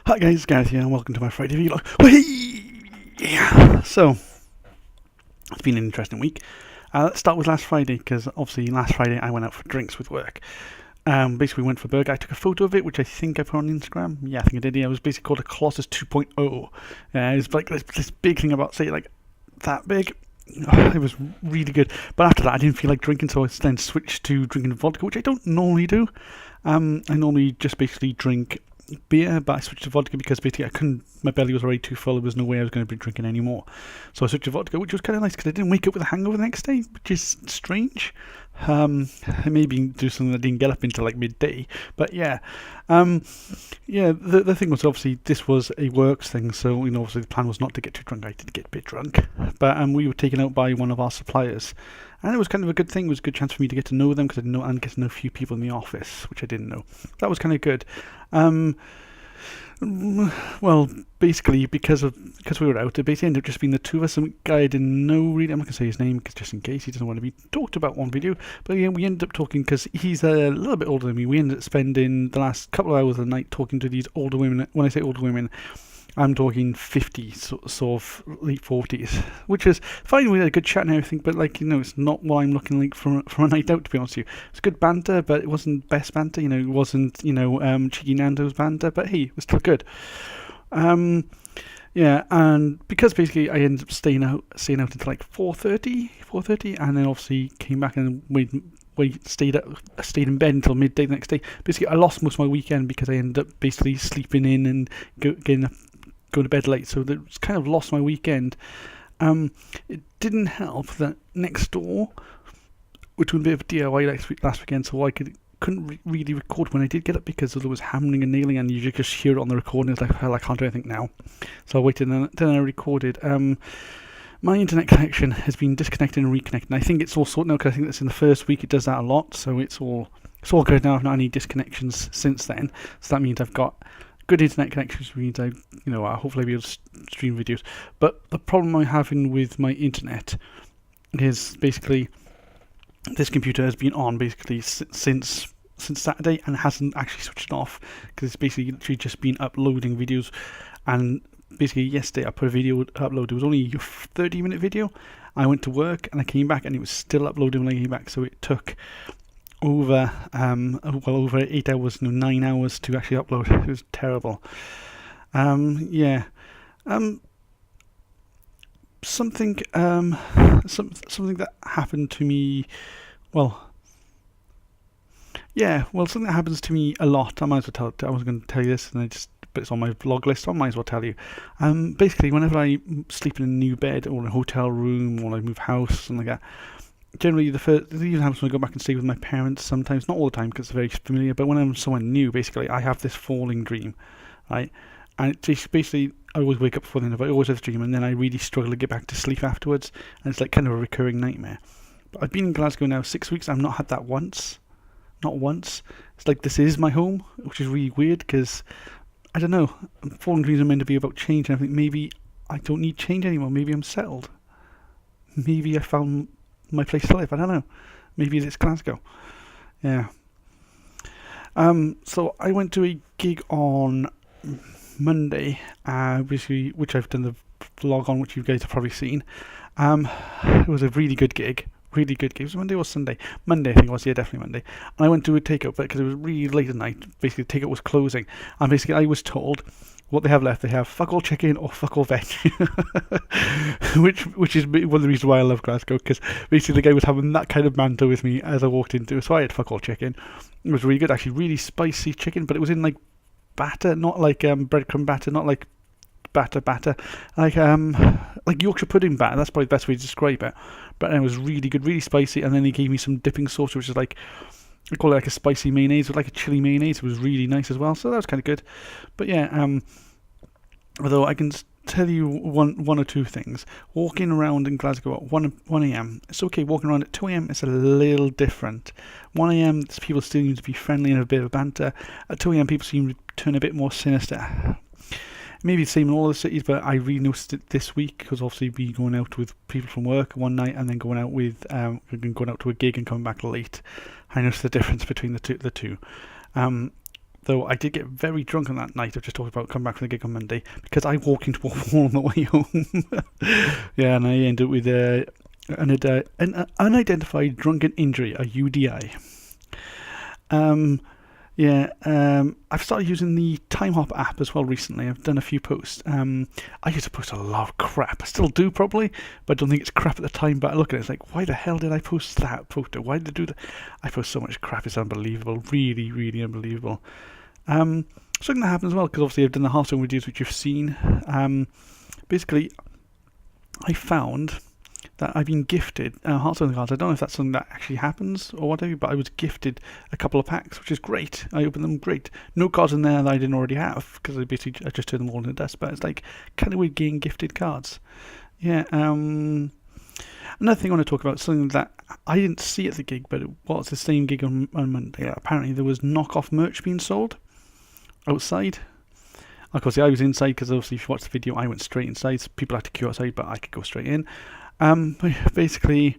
Hi guys, Gareth here and welcome to my Friday vlog. Yeah. So, it's been an interesting week. Let's start with last Friday, because obviously last Friday I went out for drinks with work. Basically went for a burger. I took a photo of it, which I think I put on Instagram. Yeah, I think I did. Yeah, it was basically called a Colossus 2.0. It was like this big thing about, say, like that big. Oh, it was really good. But after that I didn't feel like drinking, so I then switched to drinking vodka, which I don't normally do. I normally just basically drink beer, but I switched to vodka because basically I couldn't, my belly was already too full. There was no way I was going to be drinking anymore. So I switched to vodka, which was kind of nice because I didn't wake up with a hangover the next day, which is strange. I maybe do something that didn't get up until like midday, but yeah. The thing was, obviously this was a works thing, so obviously the plan was not to get too drunk. I did get a bit drunk, but we were taken out by one of our suppliers, and it was kind of a good thing. It was a good chance for me to get to know them because I didn't know, and get to know a few people in the office, which I didn't know. That was kind of good. Well, basically because we were out, it basically ended up just being the two of us. Some guy I didn't know really. I'm not gonna say his name just in case he doesn't want to be talked about on video. But yeah, we ended up talking because he's a little bit older than me. We ended up spending the last couple of hours of the night talking to these older women. When I say older women, I'm talking 50, sort of late 40s, which is fine. We had a good chat and everything, but it's not what I'm looking like from a night out, to be honest with you. It's good banter, but it wasn't best banter. It wasn't Cheeky Nando's banter, but hey, it was still good. Yeah, and because basically I ended up staying out until like 4:30, and then obviously came back and stayed in bed until midday the next day. Basically, I lost most of my weekend because I ended up basically sleeping in and going to bed late, so that kind of lost my weekend. It didn't help that next door, which was a bit of a DIY last weekend, so I couldn't really record when I did get up because there was hammering and nailing, and you just hear it on the recording. It's like, hell, I can't do anything now. So I waited, and then I recorded. My internet connection has been disconnected and reconnected. And I think it's all sorted now because I think that's in the first week. It does that a lot, so it's all good now. I've not had any disconnections since then, so that means I've got good internet connections, which means hopefully I'll be able to stream videos. But the problem I'm having with my internet is basically this computer has been on basically since Saturday and hasn't actually switched off because it's basically literally just been uploading videos. And basically yesterday I put a video upload. It was only a 30-minute video. I went to work and I came back and it was still uploading when I came back, so it took over 8 hours, 9 hours to actually upload. It was terrible. Something that happened to me. Something that happens to me a lot. I might as well tell. I was going to tell you this, but it's on my vlog list, so I might as well tell you. Basically, whenever I sleep in a new bed or in a hotel room or I move house, something like that. Generally, the even happens when I go back and stay with my parents. Sometimes, not all the time, because it's very familiar. But when I'm someone new, basically, I have this falling dream, right? And it's basically, I always wake up before the end of it. I always have a dream, and then I really struggle to get back to sleep afterwards. And it's like kind of a recurring nightmare. But I've been in Glasgow now 6 weeks. I've not had that once. Not once. It's like this is my home, which is really weird because I don't know. Falling dreams are meant to be about change, and I think maybe I don't need change anymore. Maybe I'm settled. Maybe I found my place to live. I don't know. Maybe it's Glasgow. Yeah. So I went to a gig on Monday, which I've done the vlog on, which you guys have probably seen. It was a really good gig. Really good gig. It was Monday or Sunday? Monday, I think it was. Yeah, definitely Monday. And I went to a takeout because it was really late at night. Basically, the takeout was closing, and basically I was told what they have left. They have fuck all chicken or fuck all veg, which is one of the reasons why I love Glasgow, because basically the guy was having that kind of banter with me as I walked into it. So I had fuck all chicken. It was really good, actually, really spicy chicken, but it was in like batter, not like breadcrumb batter, not like batter, like Yorkshire pudding batter. That's probably the best way to describe it. But it was really good, really spicy. And then they gave me some dipping sauce, which is like, I call it like a spicy mayonnaise, with like a chili mayonnaise. It was really nice as well, so that was kind of good. But yeah, although I can tell you one or two things. Walking around in Glasgow at 1 a.m. It's okay. Walking around at 2 a.m. it's a little different. 1 a.m. people still seem to be friendly and have a bit of banter. At 2 a.m. people seem to turn a bit more sinister. Maybe the same in all the cities, but I really noticed it this week because obviously we going out with people from work one night and then going out to a gig and coming back late. I noticed the difference between the two. Though I did get very drunk on that night. I've just talked about coming back from the gig on Monday because I walked into a wall on the way home. Yeah, and I ended up with an unidentified drunken injury, a UDI. I've started using the TimeHop app as well recently. I've done a few posts. I used to post a lot of crap. I still do probably, but I don't think it's crap at the time. But I look at it, it's like, why the hell did I post that photo? Why did I do that? I post so much crap, it's unbelievable. Really, really unbelievable. Something that happens as well, because obviously I've done the Hearthstone videos which you've seen. Basically, I found that I've been gifted Hearthstone cards. I don't know if that's something that actually happens or whatever, but I was gifted a couple of packs, which is great. I opened them, great. No cards in there that I didn't already have, because I just turned them all into dust, but it's like kind of weird getting gifted cards. Yeah, another thing I want to talk about, something that I didn't see at the gig, but it was the same gig on Monday. Apparently there was knockoff merch being sold outside. Of course, I was inside, because obviously if you watch the video, I went straight inside. So people had to queue outside, but I could go straight in. Basically,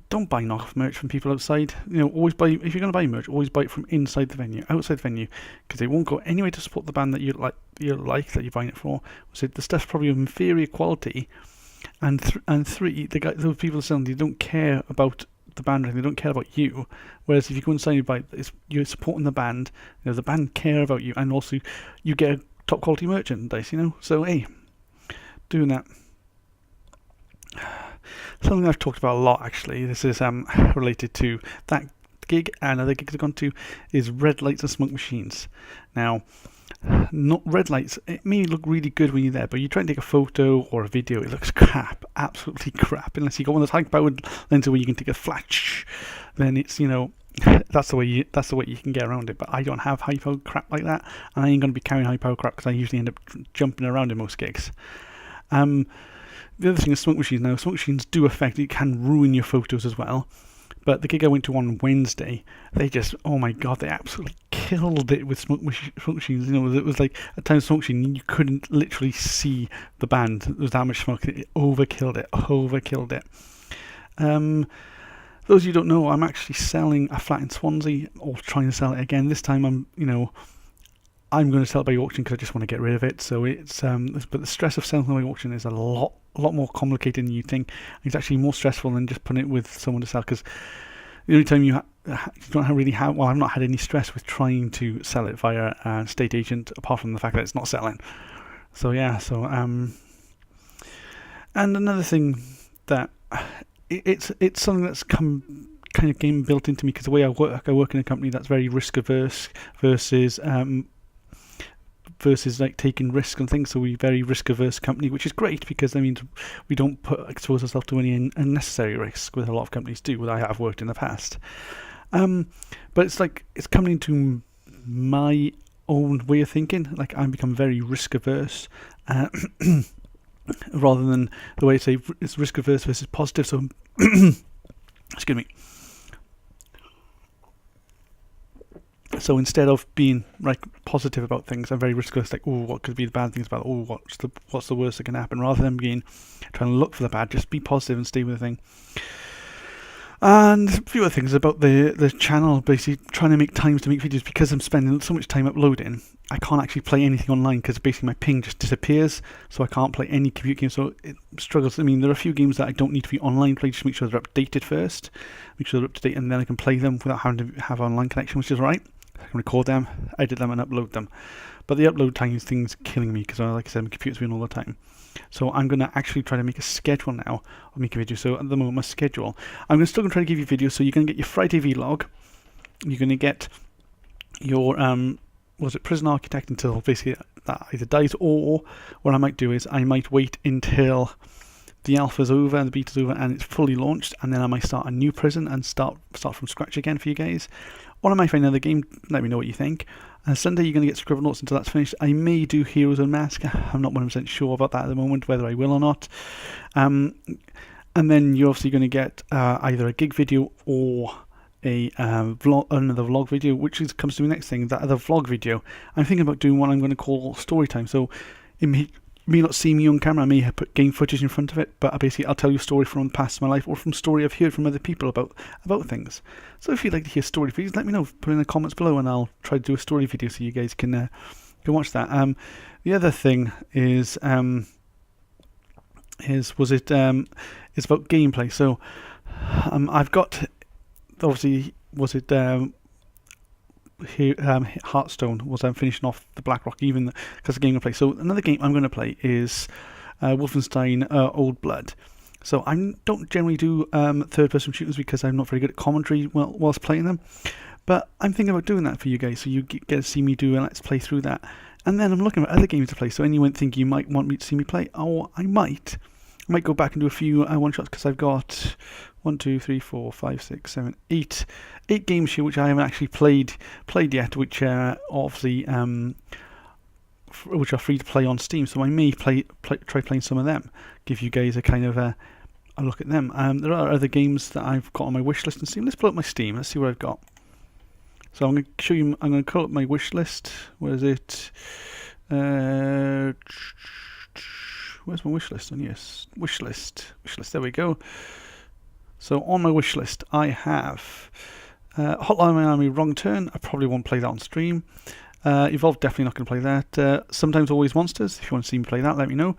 don't buy knockoff merch from people outside. Always buy, if you're going to buy merch, always buy it from inside the venue, outside the venue, because they won't go anyway to support the band that you like that you're buying it for. So the stuff's probably of inferior quality, and three, those people selling, they don't care about the band, they don't care about you. Whereas if you go inside and buy, you're supporting the band. The band care about you, and also you get a top quality merchandise. So hey, doing that. Something I've talked about a lot, actually. This is related to that gig and other gigs I've gone to, is red lights and smoke machines. Now, not red lights, it may look really good when you're there, but you try and take a photo or a video, it looks crap, absolutely crap. Unless you got one of those high-powered lenses where you can take a flash, then it's that's the way you can get around it. But I don't have high-powered crap like that, and I ain't going to be carrying high-powered crap because I usually end up jumping around in most gigs. The other thing is smoke machines. Now, smoke machines do affect, it can ruin your photos as well. But the gig I went to on Wednesday, they just, oh my god, they absolutely killed it with smoke machines. It was like, at times smoke machine, you couldn't literally see the band. There was that much smoke. It overkilled it. Those of you who don't know, I'm actually selling a flat in Swansea, or trying to sell it again. This time I'm going to sell it by auction because I just want to get rid of it. So it's but the stress of selling by auction is a lot more complicated than you think. It's actually more stressful than just putting it with someone to sell, because the only time you don't really have, well, I've not had any stress with trying to sell it via a state agent, apart from the fact that it's not selling. So yeah, and another thing that it's something that's come kind of game built into me, because the way I work in a company that's very risk averse versus like taking risks and things. So we're a very risk averse company, which is great, because that means we don't expose ourselves to any unnecessary risk, with a lot of companies do, what I have worked in the past. But it's like, it's coming into my own way of thinking. Like, I've become very risk averse, rather than the way I say it's risk averse versus positive. So excuse me. So instead of being like positive about things, I'm very risk-averse, like, oh, what could be the bad things about it? Oh, what's the worst that can happen? Rather than trying to look for the bad, just be positive and stay with the thing. And a few other things about the channel, basically trying to make times to make videos, because I'm spending so much time uploading. I can't actually play anything online, because basically my ping just disappears, so I can't play any computer games. So it struggles. I mean, there are a few games that I don't need to be online play, just make sure they're updated first, make sure they're up to date, and then I can play them without having to have online connection, which is right. I can record them, edit them, and upload them. But the upload time thing's killing me, because, like I said, my computer's been all the time. So I'm going to actually try to make a schedule now of making videos. So at the moment, my schedule, I'm still going to try to give you videos. So you're going to get your Friday vlog. You're going to get your Prison Architect, until basically that either dies, or what I might do is I might wait until the alpha's over and the beta's over and it's fully launched, and then I might start a new prison and start from scratch again for you guys. Or I might find another game. Let me know what you think. Sunday you're going to get Scribblenauts until that's finished. I may do Heroes Unmasked. I'm not 100% sure about that at the moment, whether I will or not. And then you're obviously going to get either a gig video or another vlog video, which comes to the next thing. That other vlog video, I'm thinking about doing what I'm going to call story time. So may not see me on camera, I may have put game footage in front of it, but basically I'll tell you a story from the past of my life, or from story I've heard from other people about things. So if you'd like to hear story videos, let me know, put in the comments below, and I'll try to do a story video so you guys can watch that. The other thing is about gameplay. So I've got, obviously, Hearthstone was finishing off the Blackrock, even because of game play. So another game I'm going to play is Wolfenstein Old Blood. So I don't generally do third-person shooters because I'm not very good at commentary whilst playing them. But I'm thinking about doing that for you guys, so you get to see me do a let's play through that. And then I'm looking at other games to play. So anyone think you might want me to see me play? Oh, I might go back and do a few one-shots, because I've got 1, 2, 3, 4, 5, 6, 7, 8 games here which I haven't actually played yet, which are obviously which are free to play on Steam. So I may try playing some of them, give you guys a kind of a look at them. There are other games that I've got on my wish list on Steam. Let's pull up my Steam. Let's see what I've got. So I'm going to show you. I'm going to call up my wish list. Where is it? Where's my wish list? Oh, yes, wish list. There we go. So on my wish list, I have Hotline Miami Wrong Turn. I probably won't play that on stream. Evolve, definitely not going to play that. Sometimes Always Monsters. If you want to see me play that, let me know.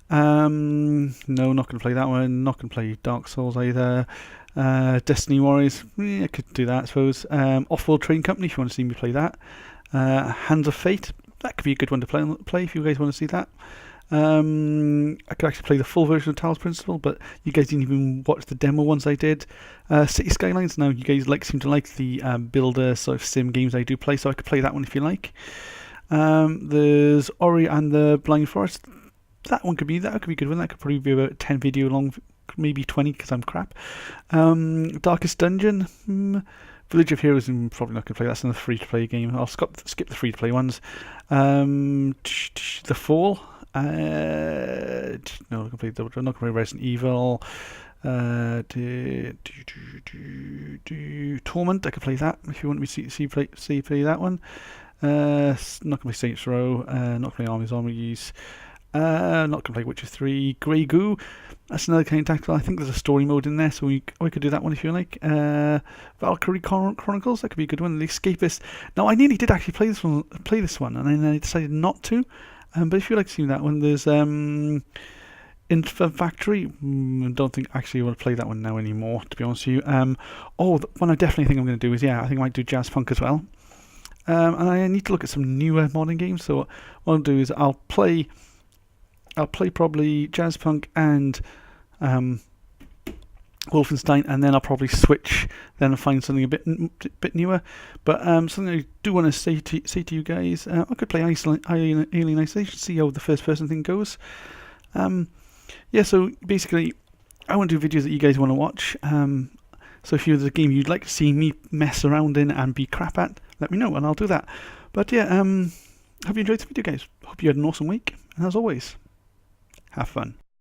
No, not going to play that one. Not going to play Dark Souls either. Destiny Warriors, I could do that, I suppose. Off-World Train Company, if you want to see me play that. Hands of Fate, that could be a good one to play if you guys want to see that. I could actually play the full version of Talos Principle, but you guys didn't even watch the demo ones I did. City Skylines, now you guys seem to like the builder sort of sim games I do play, so I could play that one if you like. There's Ori and the Blind Forest. That could be a good one. That could probably be about 10 video long, maybe 20 because I'm crap. Darkest Dungeon, Village of Heroes, I'm probably not going to play. That's another free-to-play game. I'll skip the free-to-play ones. The Fall, no, I'm not going to play Resident Evil. Torment, I could play that if you want me to play that one. Not going to play Saints Row. Not going to play Army Zombies. Not going to play Witcher 3. Grey Goo, that's another kind of tactical. I think there's a story mode in there, so we could do that one if you like. Valkyrie Chronicles, that could be a good one. The Escapist. Now, I nearly did actually play this one, and then I decided not to. But if you like to see that one, there's Infant Factory. Don't think actually I want to play that one now anymore, to be honest with you. The one I definitely think I'm going to do is, I think I might do Jazz Punk as well. And I need to look at some newer modern games. So what I'll do is I'll play probably Jazz Punk and Wolfenstein, and then I'll probably switch then and find something a bit newer. But something I do want to say to you guys, I could play Alien Isolation, see how the first person thing goes. So basically I want to do videos that you guys want to watch. So if there's a game you'd like to see me mess around in and be crap at, let me know and I'll do that. But hope you enjoyed the video, guys. Hope you had an awesome week, and as always, have fun.